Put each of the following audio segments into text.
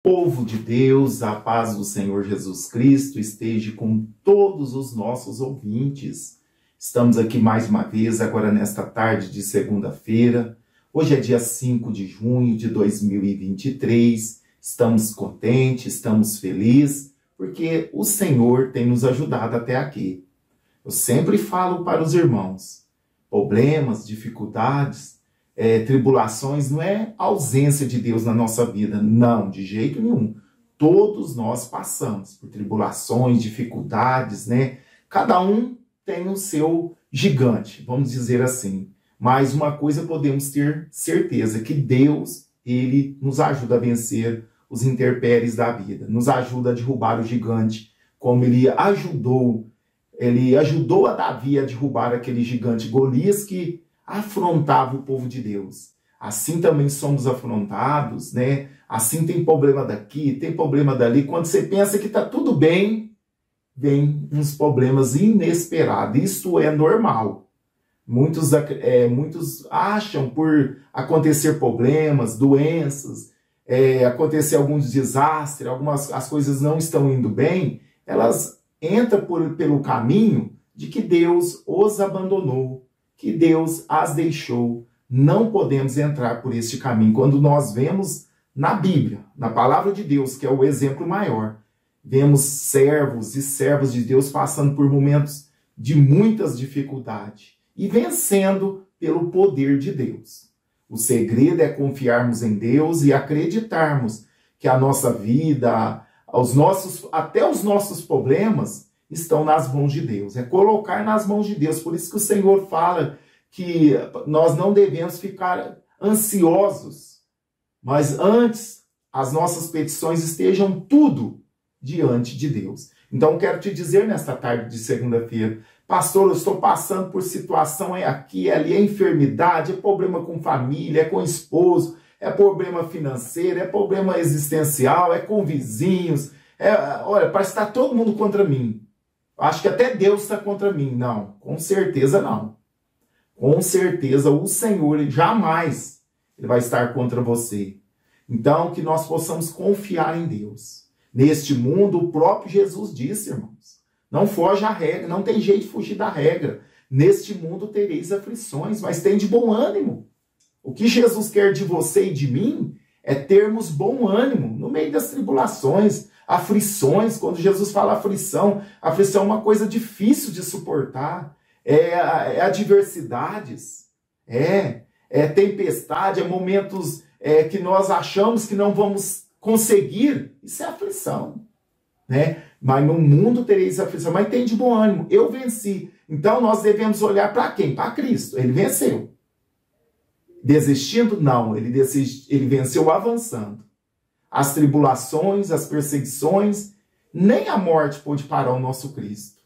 Povo de Deus, a paz do Senhor Jesus Cristo esteja com todos os nossos ouvintes. Estamos aqui mais uma vez, agora nesta tarde de segunda-feira. Hoje é dia 5 de junho de 2023. Estamos contentes, estamos felizes, porque o Senhor tem nos ajudado até aqui. Eu sempre falo para os irmãos, problemas, dificuldades, tribulações não é ausência de Deus na nossa vida, não, de jeito nenhum. Todos nós passamos por tribulações, dificuldades, né? Cada um tem o seu gigante, vamos dizer assim. Mas uma coisa podemos ter certeza, que Deus, Ele nos ajuda a vencer os intempéries da vida, nos ajuda a derrubar o gigante, como Ele ajudou a Davi a derrubar aquele gigante Golias que afrontava o povo de Deus. Assim também somos afrontados, né? Assim tem problema daqui, tem problema dali. Quando você pensa que está tudo bem, vem uns problemas inesperados. Isso é normal. Muitos acham por acontecer problemas, doenças, acontecer alguns desastres, as coisas não estão indo bem, elas entram pelo caminho de que Deus os abandonou, que Deus as deixou. Não podemos entrar por este caminho. Quando nós vemos na Bíblia, na palavra de Deus, que é o exemplo maior, vemos servos e servas de Deus passando por momentos de muitas dificuldades e vencendo pelo poder de Deus. O segredo é confiarmos em Deus e acreditarmos que a nossa vida, até os nossos problemas, estão nas mãos de Deus. É colocar nas mãos de Deus. Por isso que o Senhor fala que nós não devemos ficar ansiosos, mas antes as nossas petições estejam tudo diante de Deus. Então quero te dizer nesta tarde de segunda-feira, pastor, eu estou passando por situação aqui, ali, é enfermidade, é problema com família, é com esposo, é problema financeiro, é problema existencial, é com vizinhos, olha, parece que está todo mundo contra mim. Acho que até Deus está contra mim. Não, com certeza não. Com certeza o Senhor jamais ele vai estar contra você. Então, que nós possamos confiar em Deus. Neste mundo, o próprio Jesus disse, irmãos, não foge à regra, não tem jeito de fugir da regra. Neste mundo tereis aflições, mas tem de bom ânimo. O que Jesus quer de você e de mim é termos bom ânimo no meio das tribulações, aflições. Quando Jesus fala aflição é uma coisa difícil de suportar, é adversidades, é tempestade, é momentos que nós achamos que não vamos conseguir. Isso é aflição, né? Mas no mundo tereis aflição, mas tem de bom ânimo, eu venci. Então nós devemos olhar para quem? Para Cristo, ele venceu. Desistindo? Não, ele venceu avançando. As tribulações, as perseguições, nem a morte pôde parar o nosso Cristo.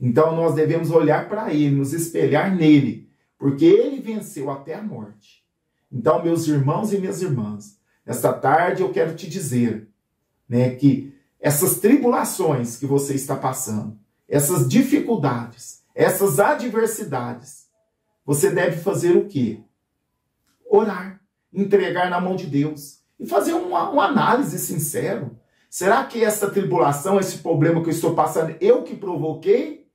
Então nós devemos olhar para ele, nos espelhar nele, porque ele venceu até a morte. Então, meus irmãos e minhas irmãs, nesta tarde eu quero te dizer, né, que essas tribulações que você está passando, essas dificuldades, essas adversidades, você deve fazer o quê? Orar, entregar na mão de Deus e fazer uma análise sincera. Será que essa tribulação, esse problema que eu estou passando, eu que provoquei?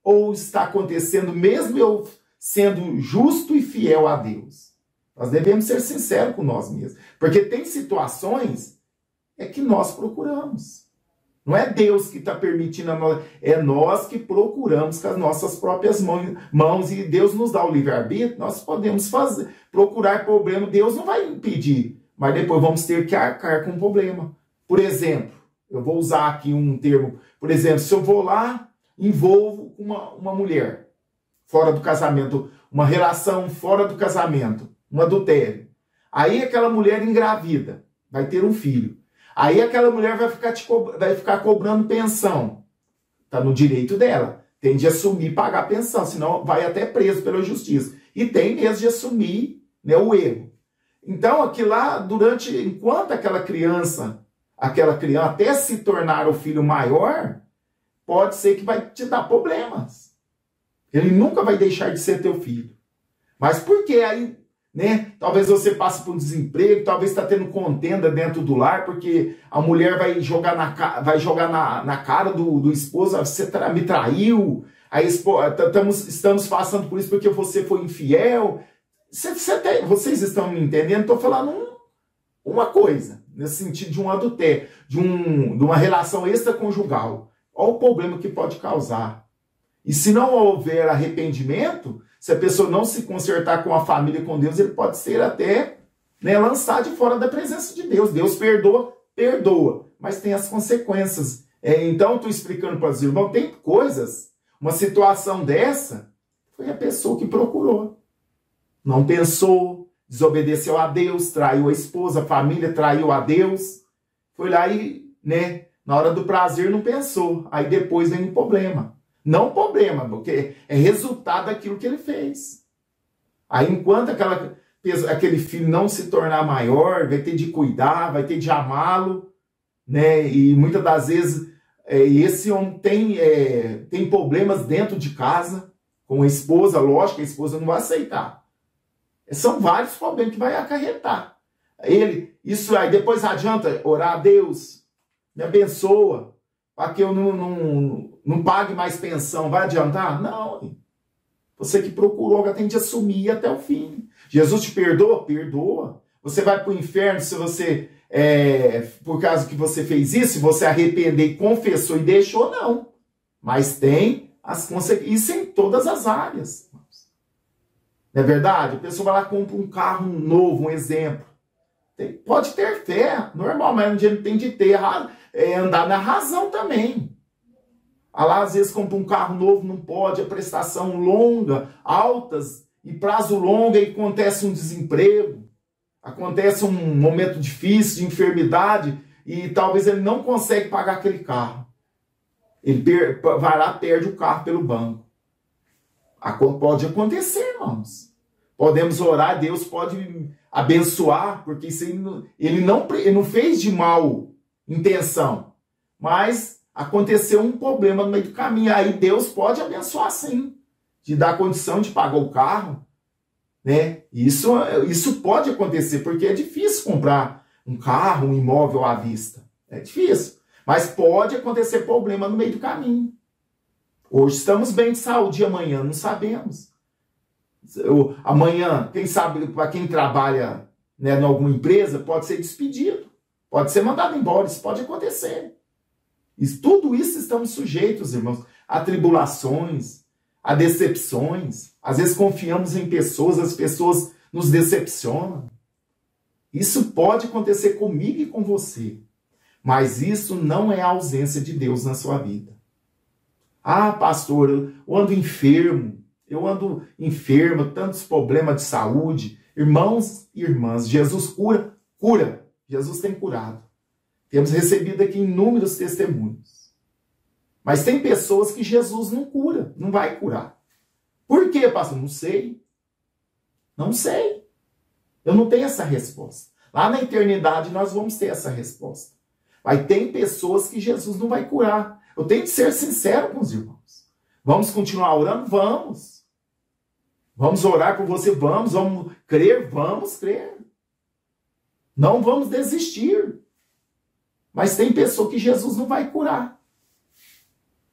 Ou está acontecendo mesmo eu sendo justo e fiel a Deus? Nós devemos ser sinceros com nós mesmos. Porque tem situações que nós procuramos. Não é Deus que está permitindo a nós, é nós que procuramos com as nossas próprias mãos e Deus nos dá o livre-arbítrio, nós podemos procurar problema, Deus não vai impedir, mas depois vamos ter que arcar com o problema. Por exemplo, eu vou usar aqui um termo, por exemplo, se eu vou lá, envolvo uma mulher fora do casamento, uma relação fora do casamento, um adultério. Aí aquela mulher engravida, vai ter um filho. Aí aquela mulher vai ficar cobrando pensão. Está no direito dela. Tem de assumir e pagar a pensão, senão vai até preso pela justiça. E tem mesmo de assumir, né, o erro. Então, aqui lá, enquanto aquela criança, até se tornar o filho maior, pode ser que vai te dar problemas. Ele nunca vai deixar de ser teu filho. Mas por que aí né? Talvez você passe por um desemprego, talvez está tendo contenda dentro do lar, porque a mulher vai jogar na cara do esposo, você me traiu, estamos passando por isso porque você foi infiel. Vocês estão me entendendo? Estou falando uma coisa, nesse sentido de um adultério, de uma relação extraconjugal. Olha o problema que pode causar. E se não houver arrependimento, se a pessoa não se consertar com a família, com Deus, ele pode ser até, né, lançado de fora da presença de Deus. Deus perdoa, mas tem as consequências. Então, estou explicando para os irmãos, tem coisas, uma situação dessa, foi a pessoa que procurou. Não pensou, desobedeceu a Deus, traiu a esposa, a família traiu a Deus. Foi lá e, né, na hora do prazer não pensou. Aí depois vem o problema. Não problema, porque é resultado daquilo que ele fez. Aí enquanto aquele filho não se tornar maior, vai ter de cuidar, vai ter de amá-lo, né? E muitas das vezes esse homem tem problemas dentro de casa, com a esposa, lógico que a esposa não vai aceitar. São vários problemas que vai acarretar. Isso aí, depois adianta orar a Deus, me abençoa, para que eu não pague mais pensão. Vai adiantar? Não. Você que procurou, tem de assumir até o fim. Jesus te perdoa? Perdoa. Você vai para o inferno se você, por causa que você fez isso, se você arrepender e confessou e deixou, não. Mas tem as consequências. Isso em todas as áreas. Não é verdade? A pessoa vai lá e compra um carro novo, um exemplo. Pode ter fé, normal, mas um dia tem de ter, andar na razão também. Lá, às vezes, compra um carro novo, não pode, a prestação longa, altas, e prazo longo, e acontece um desemprego, acontece um momento difícil de enfermidade, e talvez ele não consegue pagar aquele carro. Ele vai lá e perde o carro pelo banco. Pode acontecer, irmãos. Podemos orar, Deus pode abençoar, porque isso ele não fez de mal intenção, mas aconteceu um problema no meio do caminho. Aí Deus pode abençoar sim, de dar condição de pagar o carro, né? Isso pode acontecer, porque é difícil comprar um carro, um imóvel à vista. É difícil, mas pode acontecer problema no meio do caminho. Hoje estamos bem de saúde, amanhã não sabemos. Amanhã, quem sabe, para quem trabalha, né, em alguma empresa, pode ser despedido, pode ser mandado embora, isso pode acontecer. Tudo isso estamos sujeitos, irmãos, a tribulações, a decepções. Às vezes confiamos em pessoas, as pessoas nos decepcionam. Isso pode acontecer comigo e com você, mas isso não é a ausência de Deus na sua vida. Ah, pastor, eu ando enfermo, tantos problemas de saúde. Irmãos e irmãs, Jesus cura. Jesus tem curado. Temos recebido aqui inúmeros testemunhos. Mas tem pessoas que Jesus não cura, não vai curar. Por quê, pastor? Não sei. Não sei. Eu não tenho essa resposta. Lá na eternidade nós vamos ter essa resposta. Mas tem pessoas que Jesus não vai curar. Eu tenho que ser sincero com os irmãos. Vamos continuar orando? Vamos. Vamos orar por você? Vamos. Vamos crer? Vamos crer. Não vamos desistir. Mas tem pessoa que Jesus não vai curar.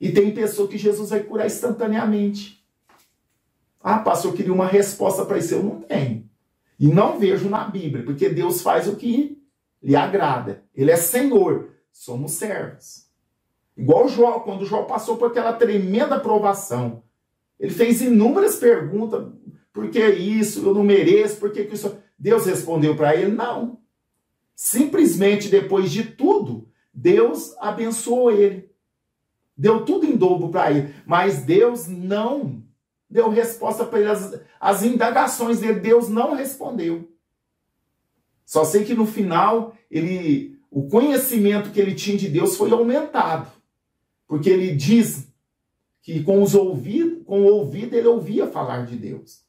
E tem pessoa que Jesus vai curar instantaneamente. Ah, pastor, eu queria uma resposta para isso. Eu não tenho. E não vejo na Bíblia, porque Deus faz o que lhe agrada. Ele é Senhor. Somos servos. Igual Jó, quando Jó passou por aquela tremenda provação. Ele fez inúmeras perguntas. Por que isso? Eu não mereço. Por que isso? Deus respondeu para ele? Não. Simplesmente, depois de tudo, Deus abençoou ele. Deu tudo em dobro para ele. Mas Deus não deu resposta para ele. As indagações dele, Deus não respondeu. Só sei que no final, o conhecimento que ele tinha de Deus foi aumentado. Porque ele diz que com o ouvido ele ouvia falar de Deus.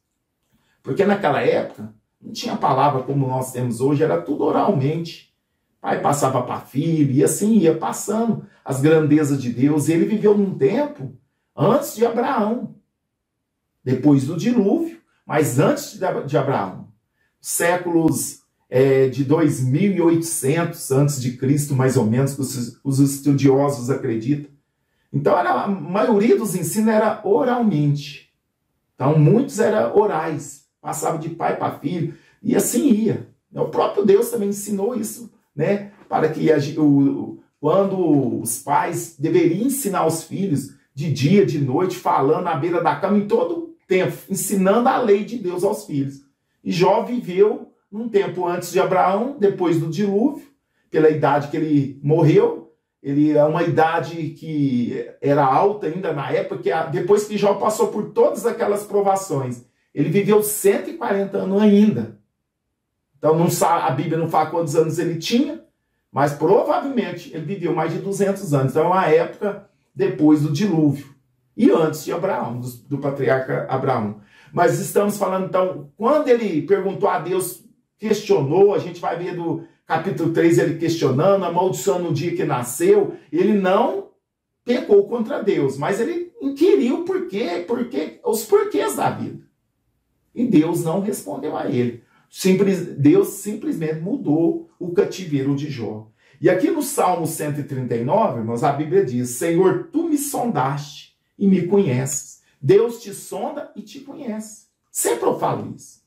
Porque naquela época não tinha palavra como nós temos hoje, era tudo oralmente. Pai passava para filho e assim ia passando as grandezas de Deus. Ele viveu num tempo antes de Abraão, depois do dilúvio, mas antes de Abraão. séculos de 2800 antes de Cristo, mais ou menos, que os estudiosos acreditam. Então, a maioria dos ensinos era oralmente. Então, muitos eram orais, passava de pai para filho, e assim ia. O próprio Deus também ensinou isso, né? Para que quando os pais deveriam ensinar os filhos de dia, de noite, falando na beira da cama, em todo tempo, ensinando a lei de Deus aos filhos. E Jó viveu um tempo antes de Abraão, depois do dilúvio, pela idade que ele morreu. Ele é uma idade que era alta ainda na época, que depois que Jó passou por todas aquelas provações, ele viveu 140 anos ainda. Então a Bíblia não fala quantos anos ele tinha, mas provavelmente ele viveu mais de 200 anos. Então é uma época depois do dilúvio e antes de Abraão, do patriarca Abraão. Mas estamos falando, então, quando ele perguntou a Deus, questionou, a gente vai ver do capítulo 3 ele questionando, amaldiçoando o dia que nasceu, ele não pecou contra Deus, mas ele inquiriu os porquês da vida. E Deus não respondeu a ele. Deus simplesmente mudou o cativeiro de Jó. E aqui no Salmo 139, irmãos, a Bíblia diz: Senhor, tu me sondaste e me conheces. Deus te sonda e te conhece. Sempre eu falo isso.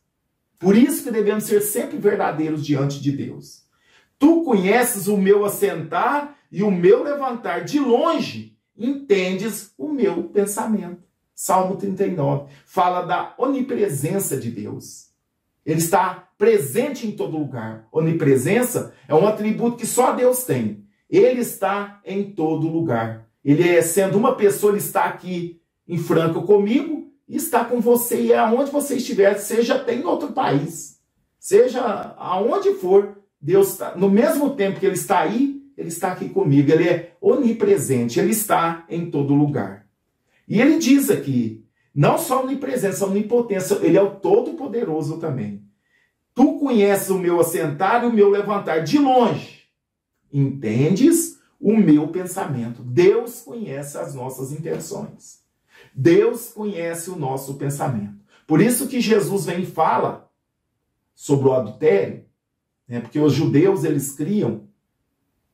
Por isso que devemos ser sempre verdadeiros diante de Deus. Tu conheces o meu assentar e o meu levantar. De longe entendes o meu pensamento. Salmo 39 fala da onipresença de Deus. Ele está presente em todo lugar. Onipresença é um atributo que só Deus tem. Ele está em todo lugar. Ele, sendo uma pessoa, ele está aqui em Franca comigo e está com você. E aonde você estiver, seja até em outro país, seja aonde for, Deus está. No mesmo tempo que ele está aí, ele está aqui comigo. Ele é onipresente. Ele está em todo lugar. E ele diz aqui, não só onipresença, onipotência, ele é o Todo-Poderoso também. Tu conheces o meu assentar e o meu levantar de longe. Entendes o meu pensamento. Deus conhece as nossas intenções. Deus conhece o nosso pensamento. Por isso que Jesus vem e fala sobre o adultério, né? Porque os judeus, eles criam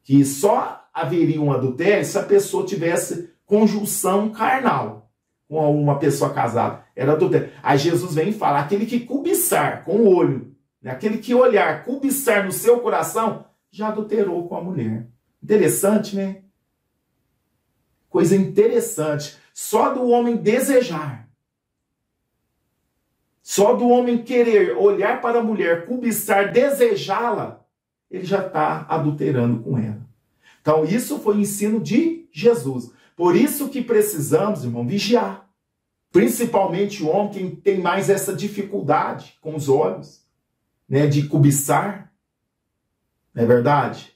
que só haveria um adultério se a pessoa tivesse conjunção carnal com uma pessoa casada. Era adultério. Aí Jesus vem e fala, aquele que cobiçar com o olho, né? Aquele que olhar, cobiçar no seu coração, já adulterou com a mulher. Interessante, né? Coisa interessante. Só do homem desejar, só do homem querer olhar para a mulher, cobiçar, desejá-la, ele já está adulterando com ela. Então isso foi o ensino de Jesus. Por isso que precisamos, irmão, vigiar. Principalmente o homem que tem mais essa dificuldade com os olhos, né, de cobiçar. Não é verdade?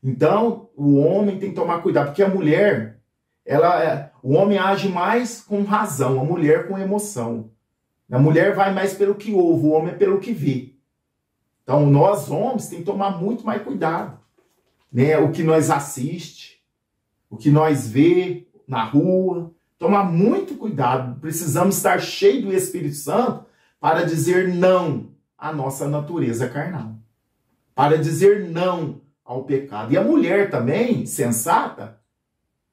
Então, o homem tem que tomar cuidado, porque a mulher, o homem age mais com razão, a mulher com emoção. A mulher vai mais pelo que ouve, o homem é pelo que vê. Então, nós homens temos que tomar muito mais cuidado, né? O que nós assiste, o que nós vê na rua, tomar muito cuidado. Precisamos estar cheios do Espírito Santo para dizer não à nossa natureza carnal, para dizer não ao pecado. E a mulher também, sensata,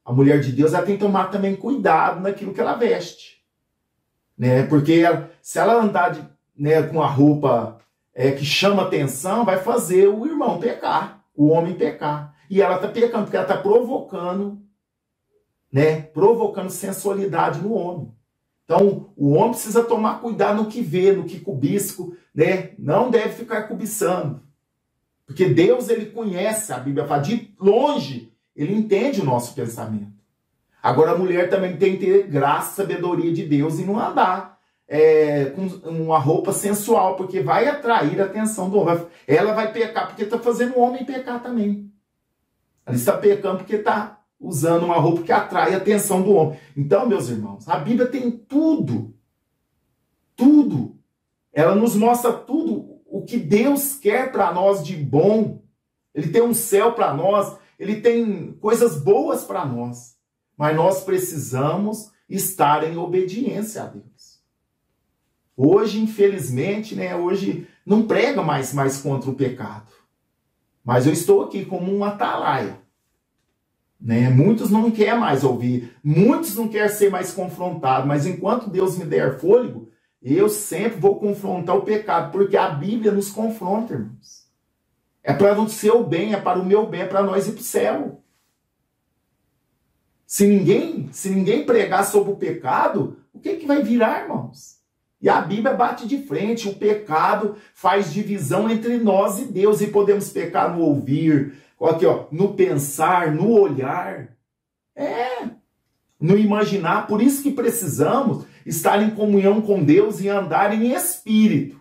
a mulher de Deus, ela tem que tomar também cuidado naquilo que ela veste, né? Porque se ela andar com a roupa que chama atenção, vai fazer o irmão pecar, o homem pecar. E ela está pecando, porque ela está provocando, né? Provocando sensualidade no homem. Então, o homem precisa tomar cuidado no que vê, no que cobiça, né? Não deve ficar cobiçando. Porque Deus, ele conhece, a Bíblia fala, de longe, ele entende o nosso pensamento. Agora, a mulher também tem que ter graça, sabedoria de Deus e não andar com uma roupa sensual, porque vai atrair a atenção do homem. Ela vai pecar porque está fazendo o homem pecar também. Ela está pecando porque está usando uma roupa que atrai a atenção do homem. Então, meus irmãos, a Bíblia tem tudo. Tudo. Ela nos mostra tudo o que Deus quer para nós de bom. Ele tem um céu para nós. Ele tem coisas boas para nós. Mas nós precisamos estar em obediência a Deus. Hoje, infelizmente, né? Hoje não prega mais contra o pecado. Mas eu estou aqui como um atalaia. Né? Muitos não querem mais ouvir, muitos não querem ser mais confrontados, mas enquanto Deus me der fôlego, eu sempre vou confrontar o pecado, porque a Bíblia nos confronta, irmãos. É para o seu bem, é para o meu bem, é para nós ir para o céu. Se ninguém pregar sobre o pecado, o que vai virar, irmãos? E a Bíblia bate de frente, o pecado faz divisão entre nós e Deus, e podemos pecar no ouvir, aqui, ó, no pensar, no olhar, no imaginar. Por isso que precisamos estar em comunhão com Deus e andar em espírito,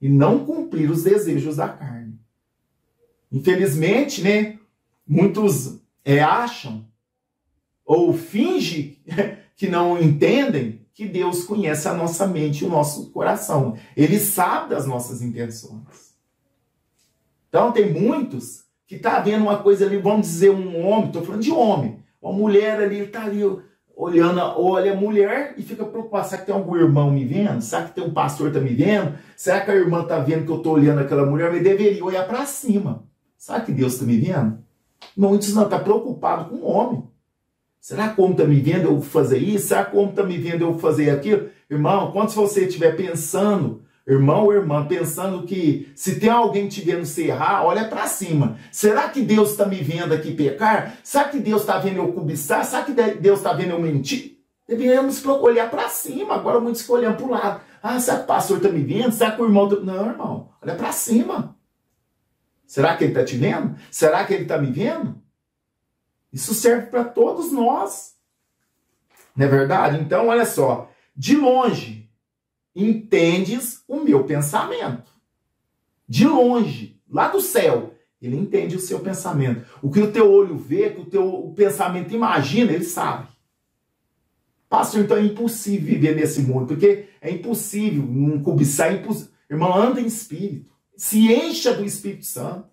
e não cumprir os desejos da carne. Infelizmente, né, muitos acham ou fingem que não entendem que Deus conhece a nossa mente e o nosso coração. Ele sabe das nossas intenções. Então tem muitos que tá vendo uma coisa ali, vamos dizer um homem, estou falando de homem, uma mulher ali, está ali olhando, olha a mulher e fica preocupado, será que tem algum irmão me vendo? Será que tem um pastor tá me vendo? Será que a irmã tá vendo que eu estou olhando aquela mulher? Eu deveria olhar para cima. Será que Deus está me vendo? Muitos não, está preocupado com o homem. Será que o homem está me vendo eu fazer isso? Será que o homem está me vendo eu fazer aquilo? Irmão, quando você estiver pensando, irmão ou irmã, pensando que se tem alguém te vendo se errar, olha para cima. Será que Deus está me vendo aqui pecar? Será que Deus está vendo eu cobiçar? Será que Deus está vendo eu mentir? Devemos olhar para cima. Agora muitos ficam olhando para o lado. Ah, será que o pastor está me vendo? Será que o irmão... Não, irmão, olha para cima. Será que ele está te vendo? Será que ele está me vendo? Isso serve para todos nós. Não é verdade? Então, olha só. De longe, entendes o meu pensamento. De longe, lá do céu, ele entende o seu pensamento. O que o teu olho vê, que o teu pensamento imagina, ele sabe. Pastor, então é impossível viver nesse mundo, porque é impossível não cobiçar, Irmão, anda em espírito. Se encha do Espírito Santo.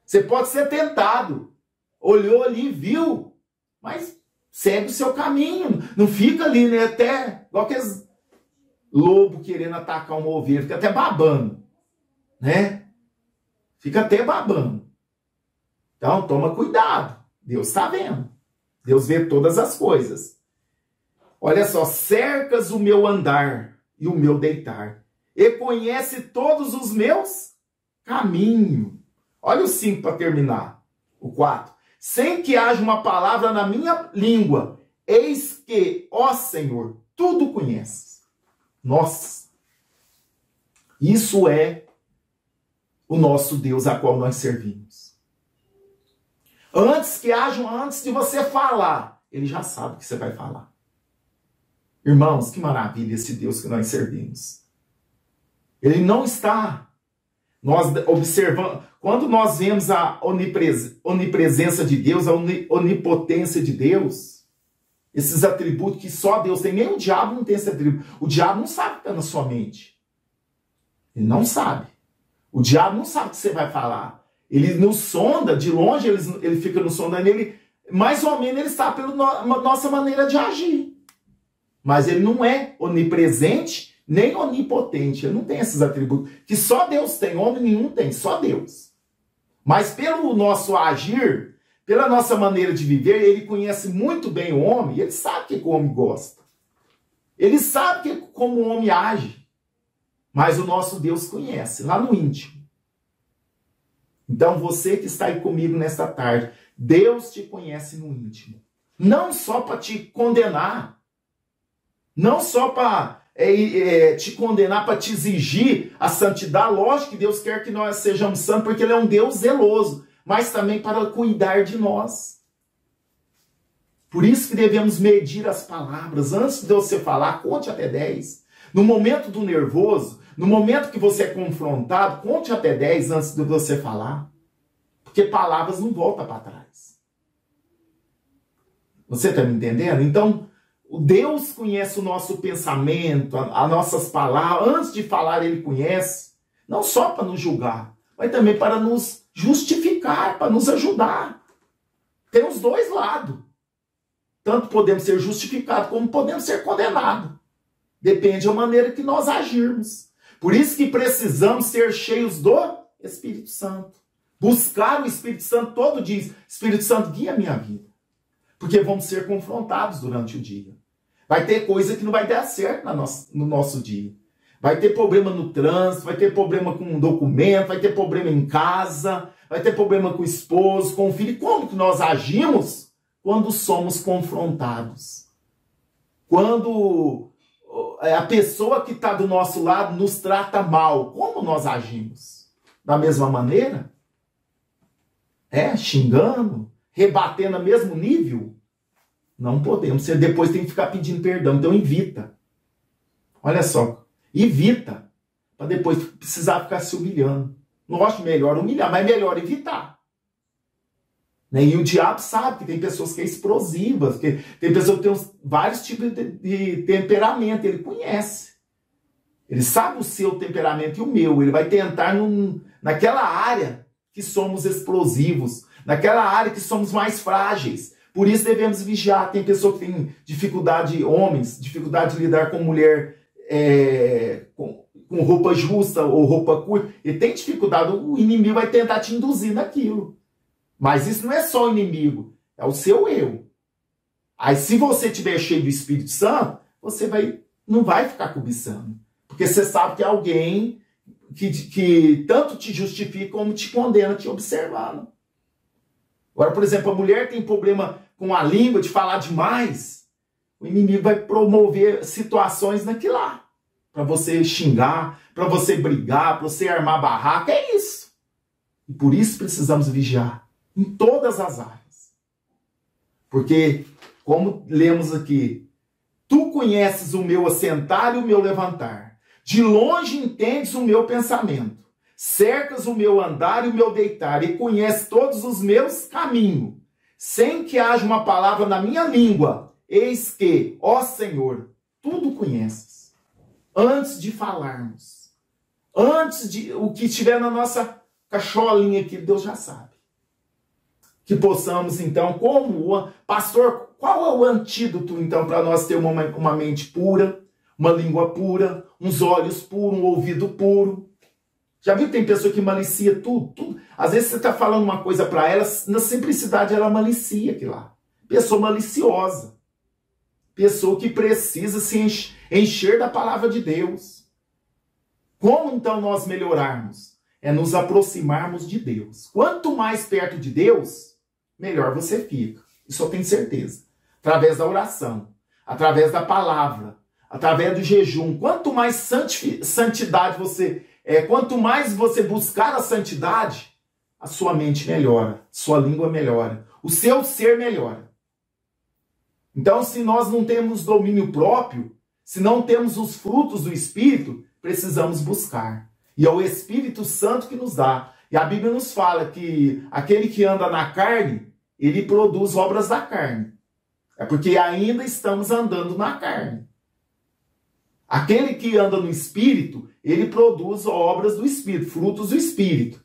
Você pode ser tentado. Olhou ali, viu, mas segue o seu caminho. Não fica ali, né, até igual aqueles lobo querendo atacar uma ovelha, fica até babando, né? Fica até babando. Então, toma cuidado. Deus está vendo. Deus vê todas as coisas. Olha só, cercas o meu andar e o meu deitar, e conhece todos os meus caminhos. Olha o 5 para terminar. O 4. Sem que haja uma palavra na minha língua, eis que, ó Senhor, tudo conheces. Nossa, isso é o nosso Deus a qual nós servimos. Antes de você falar, ele já sabe o que você vai falar. Irmãos, que maravilha esse Deus que nós servimos. Ele não está... Nós observamos, quando nós vemos a onipresença de Deus, a onipotência de Deus, esses atributos que só Deus tem, nem o diabo não tem esse atributo. O diabo não sabe o que está na sua mente. Ele não sabe. O diabo não sabe o que você vai falar. Ele nos sonda, de longe ele fica nos sondando, ele, mais ou menos ele sabe pela nossa maneira de agir. Mas ele não é onipresente, nem onipotente. Ele não tem esses atributos. Que só Deus tem, homem nenhum tem, só Deus. Mas pelo nosso agir, pela nossa maneira de viver, ele conhece muito bem o homem, e ele sabe o que o homem gosta. Ele sabe como o homem age. Mas o nosso Deus conhece, lá no íntimo. Então você que está aí comigo nesta tarde, Deus te conhece no íntimo. Não só para te condenar, não só para te condenar, para te exigir a santidade. Lógico que Deus quer que nós sejamos santos, porque Ele é um Deus zeloso, mas também para cuidar de nós. Por isso que devemos medir as palavras. Antes de você falar, conte até 10. No momento do nervoso, no momento que você é confrontado, conte até 10 antes de você falar. Porque palavras não voltam para trás. Você está me entendendo? Então, Deus conhece o nosso pensamento, as nossas palavras. Antes de falar, Ele conhece. Não só para nos julgar, mas também para nos justificar, para nos ajudar. Tem os dois lados. Tanto podemos ser justificados, como podemos ser condenados. Depende da maneira que nós agirmos. Por isso que precisamos ser cheios do Espírito Santo. Buscar o Espírito Santo todo dia. Espírito Santo, guia a minha vida. Porque vamos ser confrontados durante o dia. Vai ter coisa que não vai dar certo no nosso dia. Vai ter problema no trânsito, vai ter problema com um documento, vai ter problema em casa, vai ter problema com o esposo, com o filho. E como que nós agimos? Quando somos confrontados. Quando a pessoa que está do nosso lado nos trata mal, como nós agimos? Da mesma maneira? Xingando? Rebatendo no mesmo nível? Não podemos. Você depois tem que ficar pedindo perdão. Então evita. Olha só. Evita. Para depois precisar ficar se humilhando. Não acho melhor humilhar, mas é melhor evitar. E o diabo sabe que tem pessoas que é explosivas, que tem pessoas que tem vários tipos de temperamento. Ele conhece. Ele sabe o seu temperamento e o meu. Ele vai tentar naquela área que somos explosivos, naquela área que somos mais frágeis. Por isso devemos vigiar. Tem pessoa que tem dificuldade, homens, dificuldade de lidar com mulher com roupa justa ou roupa curta. Ele tem dificuldade, o inimigo vai tentar te induzir naquilo. Mas isso não é só o inimigo, é o seu eu. Aí se você estiver cheio do Espírito Santo, você não vai ficar cobiçando. Porque você sabe que é alguém que tanto te justifica como te condena, te observando. Agora, por exemplo, a mulher tem problema com a língua, de falar demais. O inimigo vai promover situações naquilo lá. Para você xingar, para você brigar, para você armar barraca. É isso. E por isso precisamos vigiar. Em todas as áreas. Porque, como lemos aqui, tu conheces o meu assentar e o meu levantar. De longe entendes o meu pensamento. Cercas o meu andar e o meu deitar. E conheces todos os meus caminhos. Sem que haja uma palavra na minha língua. Eis que, ó Senhor, tudo conheces. Antes de falarmos. Antes de o que estiver na nossa cacholinha aqui, Deus já sabe. Que possamos, então, pastor, qual é o antídoto, então, para nós ter uma mente pura, uma língua pura, uns olhos puros, um ouvido puro? Já viu que tem pessoa que malicia tudo? Às vezes você está falando uma coisa para ela, na simplicidade ela malicia aquilo lá. Pessoa maliciosa. Pessoa que precisa se encher da palavra de Deus. Como, então, nós melhorarmos? É nos aproximarmos de Deus. Quanto mais perto de Deus, melhor você fica. Isso eu tenho certeza. Através da oração, através da palavra, através do jejum. Quanto mais santidade quanto mais você buscar a santidade, a sua mente melhora, sua língua melhora, o seu ser melhora. Então, se nós não temos domínio próprio, se não temos os frutos do Espírito, precisamos buscar. E é o Espírito Santo que nos dá. E a Bíblia nos fala que aquele que anda na carne, ele produz obras da carne. É porque ainda estamos andando na carne. Aquele que anda no Espírito, ele produz obras do Espírito, frutos do Espírito.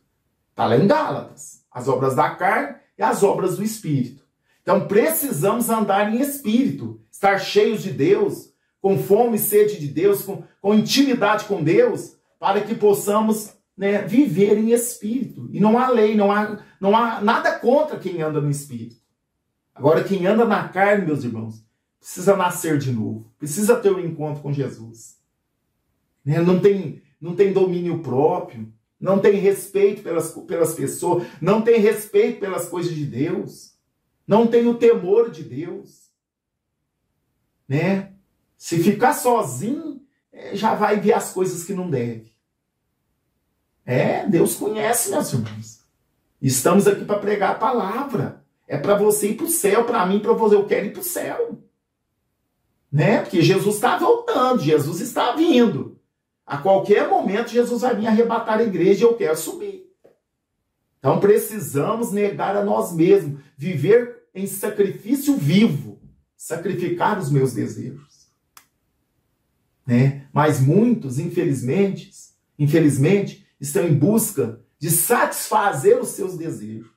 Está lá em Gálatas. As obras da carne e as obras do Espírito. Então precisamos andar em Espírito, estar cheios de Deus, com fome e sede de Deus, com intimidade com Deus, para que possamos viver em Espírito. E não há lei, não há nada contra quem anda no Espírito. Agora, quem anda na carne, meus irmãos, precisa nascer de novo. Precisa ter um encontro com Jesus. Não tem domínio próprio. Não tem respeito pelas pessoas. Não tem respeito pelas coisas de Deus. Não tem o temor de Deus. Se ficar sozinho, já vai ver as coisas que não deve. Deus conhece, meus irmãos. Estamos aqui para pregar a palavra. É para você ir para o céu, para mim, para você. Eu quero ir para o céu. Porque Jesus está voltando, Jesus está vindo. A qualquer momento, Jesus vai vir arrebatar a igreja e eu quero subir. Então, precisamos negar a nós mesmos. Viver em sacrifício vivo. Sacrificar os meus desejos. Mas muitos, infelizmente, estão em busca de satisfazer os seus desejos.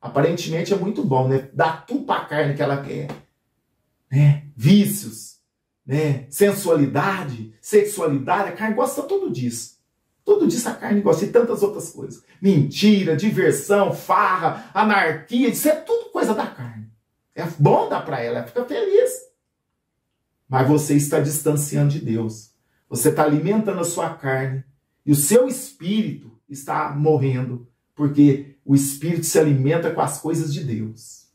Aparentemente é muito bom, Dá tudo para a carne que ela quer. Vícios, sensualidade, sexualidade, a carne gosta tudo disso. Tudo disso a carne gosta e tantas outras coisas. Mentira, diversão, farra, anarquia, isso é tudo coisa da carne. É bom dar para ela fica feliz. Mas você está distanciando de Deus. Você está alimentando a sua carne e o seu espírito está morrendo, porque o espírito se alimenta com as coisas de Deus.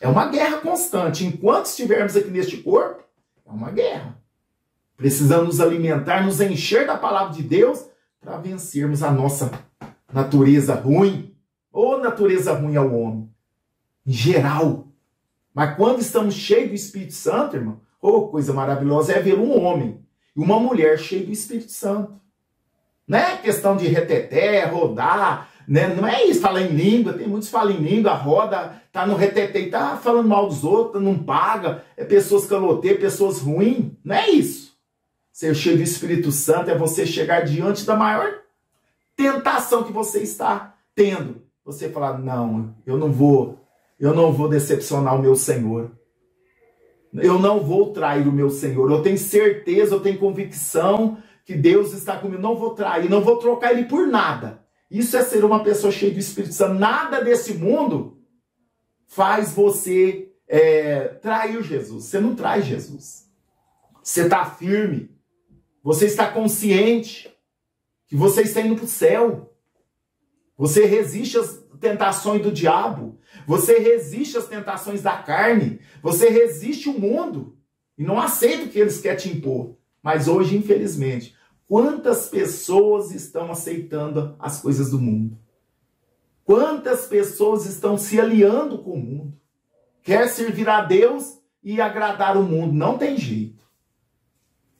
É uma guerra constante. Enquanto estivermos aqui neste corpo, é uma guerra. Precisamos nos alimentar, nos encher da palavra de Deus para vencermos a nossa natureza ruim, ou natureza ruim ao homem, em geral. Mas quando estamos cheios do Espírito Santo, irmão, coisa maravilhosa é ver um homem e uma mulher cheio do Espírito Santo. Não é questão de reteté, rodar, né? Não é isso, falar em língua, tem muitos que falam em língua, roda, tá no reteté e tá falando mal dos outros, não paga, é pessoas caloteiras, pessoas ruins, não é isso. Ser cheio do Espírito Santo é você chegar diante da maior tentação que você está tendo. Você falar, não, eu não vou decepcionar o meu Senhor. Eu não vou trair o meu Senhor. Eu tenho certeza, eu tenho convicção que Deus está comigo. Não vou trair, não vou trocar ele por nada. Isso é ser uma pessoa cheia do Espírito Santo. Nada desse mundo faz você trair Jesus. Você não trai Jesus. Você está firme. Você está consciente que você está indo para o céu. Você resiste às tentações do diabo. Você resiste às tentações da carne. Você resiste o mundo. E não aceita o que eles querem te impor. Mas hoje, infelizmente, quantas pessoas estão aceitando as coisas do mundo? Quantas pessoas estão se aliando com o mundo? Quer servir a Deus e agradar o mundo. Não tem jeito.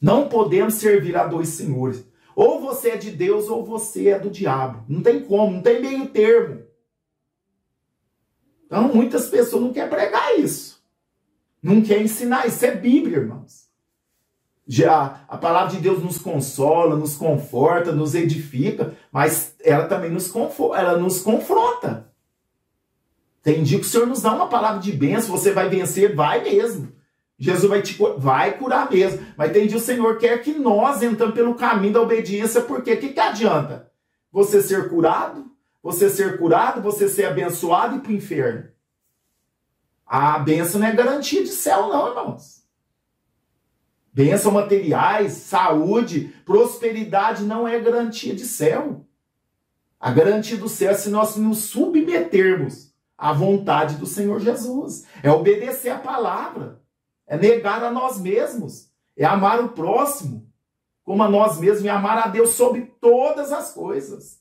Não podemos servir a dois senhores. Ou você é de Deus ou você é do diabo. Não tem como, não tem meio termo. Então, muitas pessoas não querem pregar isso. Não querem ensinar. Isso é Bíblia, irmãos. Já a palavra de Deus nos consola, nos conforta, nos edifica, mas ela também nos confronta. Tem dia que o Senhor nos dá uma palavra de bênção, você vai vencer, vai mesmo. Jesus vai curar mesmo. Mas tem dia o Senhor quer que nós entramos pelo caminho da obediência, porque o que adianta? Você ser curado, você ser abençoado e ir para o inferno. A bênção não é garantia de céu não, irmãos. Bênção materiais, saúde, prosperidade não é garantia de céu. A garantia do céu é se nós nos submetermos à vontade do Senhor Jesus. É obedecer a palavra. É negar a nós mesmos. É amar o próximo como a nós mesmos e amar a Deus sobre todas as coisas.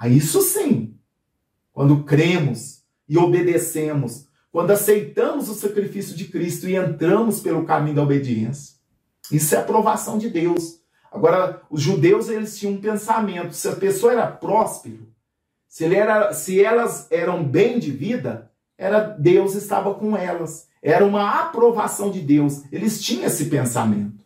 Isso sim. Quando cremos e obedecemos, quando aceitamos o sacrifício de Cristo e entramos pelo caminho da obediência. Isso é aprovação de Deus. Agora, os judeus eles tinham um pensamento. Se a pessoa era próspera, se elas eram bem de vida, Deus estava com elas. Era uma aprovação de Deus. Eles tinham esse pensamento.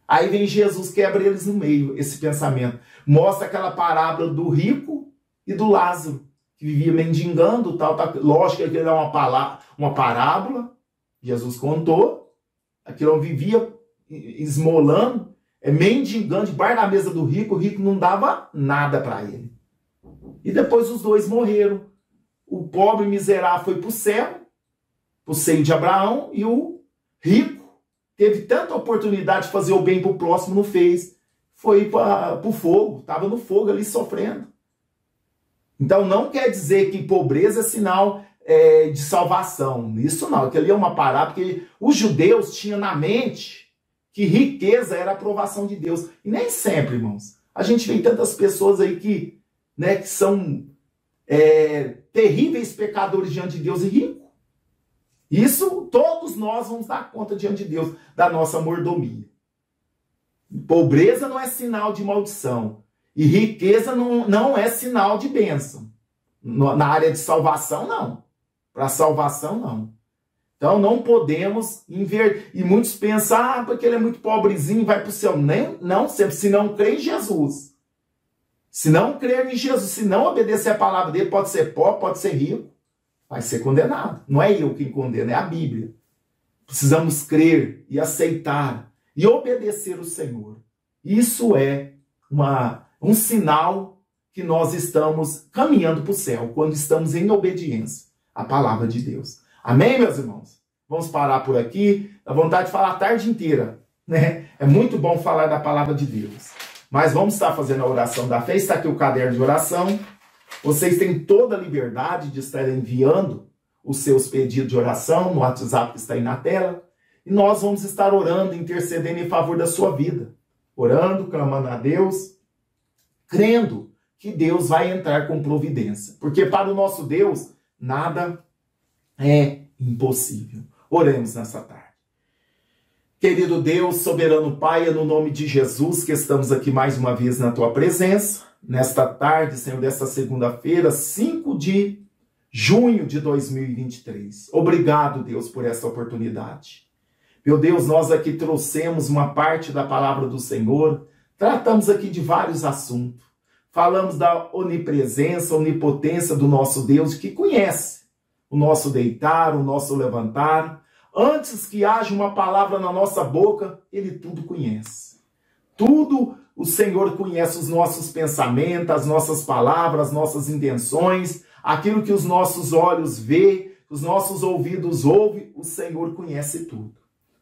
Aí vem Jesus, quebra eles no meio, esse pensamento. Mostra aquela parábola do rico e do Lázaro, que vivia mendigando, tal. Lógico que aquilo é uma parábola. Jesus contou. Aquilo vivia esmolando, mendigando debaixo da mesa do rico. O rico não dava nada para ele. E depois os dois morreram. O pobre miserável foi para o céu, para o seio de Abraão, e o rico teve tanta oportunidade de fazer o bem para o próximo, não fez. Foi para o fogo, estava no fogo ali sofrendo. Então não quer dizer que pobreza é sinal de salvação. Isso não, aquilo ali é uma parábola, porque os judeus tinham na mente que riqueza era a aprovação de Deus. E nem sempre, irmãos. A gente vê tantas pessoas aí que são terríveis pecadores diante de Deus e ricos. Isso todos nós vamos dar conta diante de Deus da nossa mordomia. Pobreza não é sinal de maldição. E riqueza não é sinal de bênção. Na área de salvação, não. Para salvação, não. Então não podemos inverter. E muitos pensam, porque ele é muito pobrezinho e vai para o céu. Não sempre, se não crê em Jesus. Se não crer em Jesus, se não obedecer a palavra dele, pode ser pobre, pode ser rico, vai ser condenado. Não é eu quem condena, é a Bíblia. Precisamos crer e aceitar e obedecer o Senhor. Isso é uma um sinal que nós estamos caminhando para o céu, quando estamos em obediência à palavra de Deus. Amém, meus irmãos? Vamos parar por aqui. Dá vontade de falar a tarde inteira, né? É muito bom falar da palavra de Deus. Mas vamos estar fazendo a oração da fé. Está aqui o caderno de oração. Vocês têm toda a liberdade de estar enviando os seus pedidos de oração no WhatsApp que está aí na tela. E nós vamos estar orando, intercedendo em favor da sua vida. Orando, clamando a Deus, crendo que Deus vai entrar com providência. Porque para o nosso Deus, nada é impossível. Oremos nessa tarde. Querido Deus, soberano Pai, é no nome de Jesus que estamos aqui mais uma vez na tua presença. Nesta tarde, Senhor, desta segunda-feira, 5 de junho de 2023. Obrigado, Deus, por essa oportunidade. Meu Deus, nós aqui trouxemos uma parte da palavra do Senhor. Tratamos aqui de vários assuntos. Falamos da onipresença, onipotência do nosso Deus, que conhece o nosso deitar, o nosso levantar. Antes que haja uma palavra na nossa boca, Ele tudo conhece. Tudo o Senhor conhece, os nossos pensamentos, as nossas palavras, as nossas intenções, aquilo que os nossos olhos vê, os nossos ouvidos ouvem, o Senhor conhece tudo.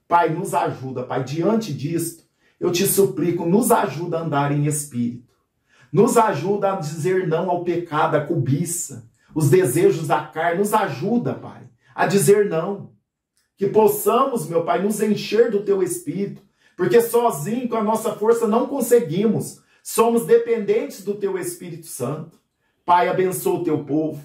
Pai, nos ajuda, Pai, diante disto, eu te suplico, nos ajuda a andar em espírito. Nos ajuda a dizer não ao pecado, à cobiça, os desejos da carne. Nos ajuda, Pai, a dizer não. Que possamos, meu Pai, nos encher do teu Espírito, porque sozinho, com a nossa força, não conseguimos. Somos dependentes do teu Espírito Santo. Pai, abençoa o teu povo.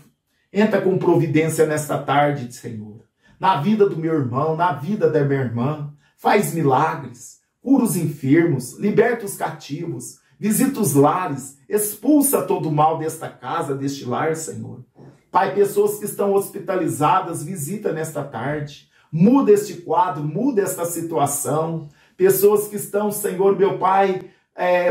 Entra com providência nesta tarde, Senhor. Na vida do meu irmão, na vida da minha irmã. Faz milagres, cura os enfermos, liberta os cativos, visita os lares, expulsa todo o mal desta casa, deste lar, Senhor. Pai, pessoas que estão hospitalizadas, visita nesta tarde. Muda este quadro, muda esta situação. Pessoas que estão, Senhor, meu Pai,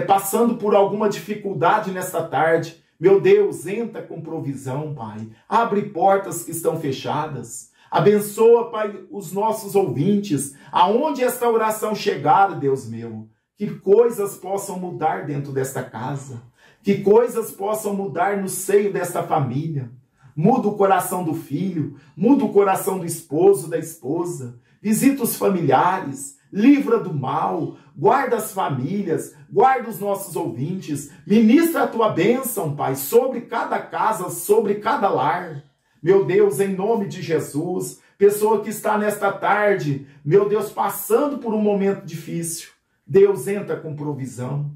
passando por alguma dificuldade nesta tarde. Meu Deus, entra com provisão, Pai. Abre portas que estão fechadas. Abençoa, Pai, os nossos ouvintes. Aonde esta oração chegar, Deus meu, que coisas possam mudar dentro desta casa. Que coisas possam mudar no seio desta família. Muda o coração do filho, muda o coração do esposo, da esposa. Visita os familiares, livra do mal, guarda as famílias, guarda os nossos ouvintes. Ministra a tua bênção, Pai, sobre cada casa, sobre cada lar. Meu Deus, em nome de Jesus, pessoa que está nesta tarde, meu Deus, passando por um momento difícil. Deus, entra com provisão.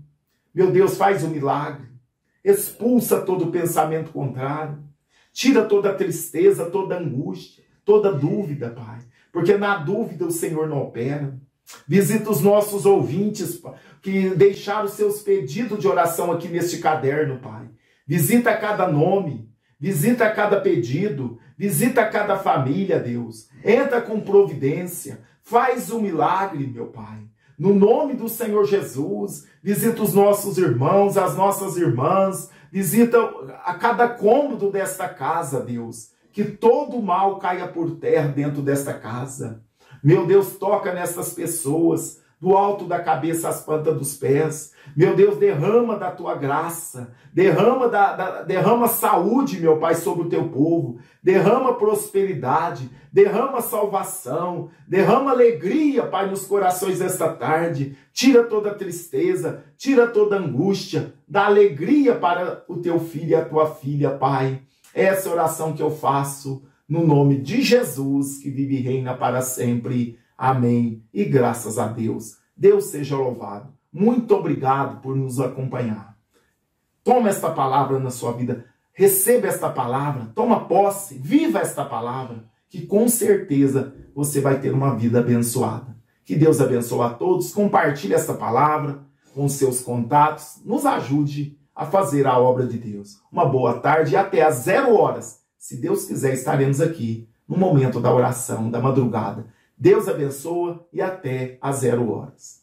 Meu Deus, faz um milagre. Expulsa todo pensamento contrário. Tira toda a tristeza, toda a angústia, toda a dúvida, Pai. Porque na dúvida o Senhor não opera. Visita os nossos ouvintes, Pai, que deixaram os seus pedidos de oração aqui neste caderno, Pai. Visita cada nome, visita cada pedido, visita cada família, Deus. Entra com providência, faz um milagre, meu Pai. No nome do Senhor Jesus, visita os nossos irmãos, as nossas irmãs, visita a cada cômodo desta casa, Deus. Que todo o mal caia por terra dentro desta casa. Meu Deus, toca nessas pessoas, do alto da cabeça às plantas dos pés. Meu Deus, derrama da tua graça, derrama saúde, meu Pai, sobre o teu povo. Derrama prosperidade, derrama salvação, derrama alegria, Pai, nos corações desta tarde. Tira toda a tristeza, tira toda a angústia, dá alegria para o teu filho e a tua filha, Pai. Essa é a oração que eu faço no nome de Jesus, que vive e reina para sempre. Amém. E graças a Deus. Deus seja louvado. Muito obrigado por nos acompanhar. Toma esta palavra na sua vida. Receba esta palavra. Toma posse. Viva esta palavra. Que com certeza você vai ter uma vida abençoada. Que Deus abençoe a todos. Compartilhe esta palavra com seus contatos. Nos ajude a fazer a obra de Deus. Uma boa tarde e até às 0 horas. Se Deus quiser, estaremos aqui no momento da oração, da madrugada. Deus abençoa e até às 0 horas.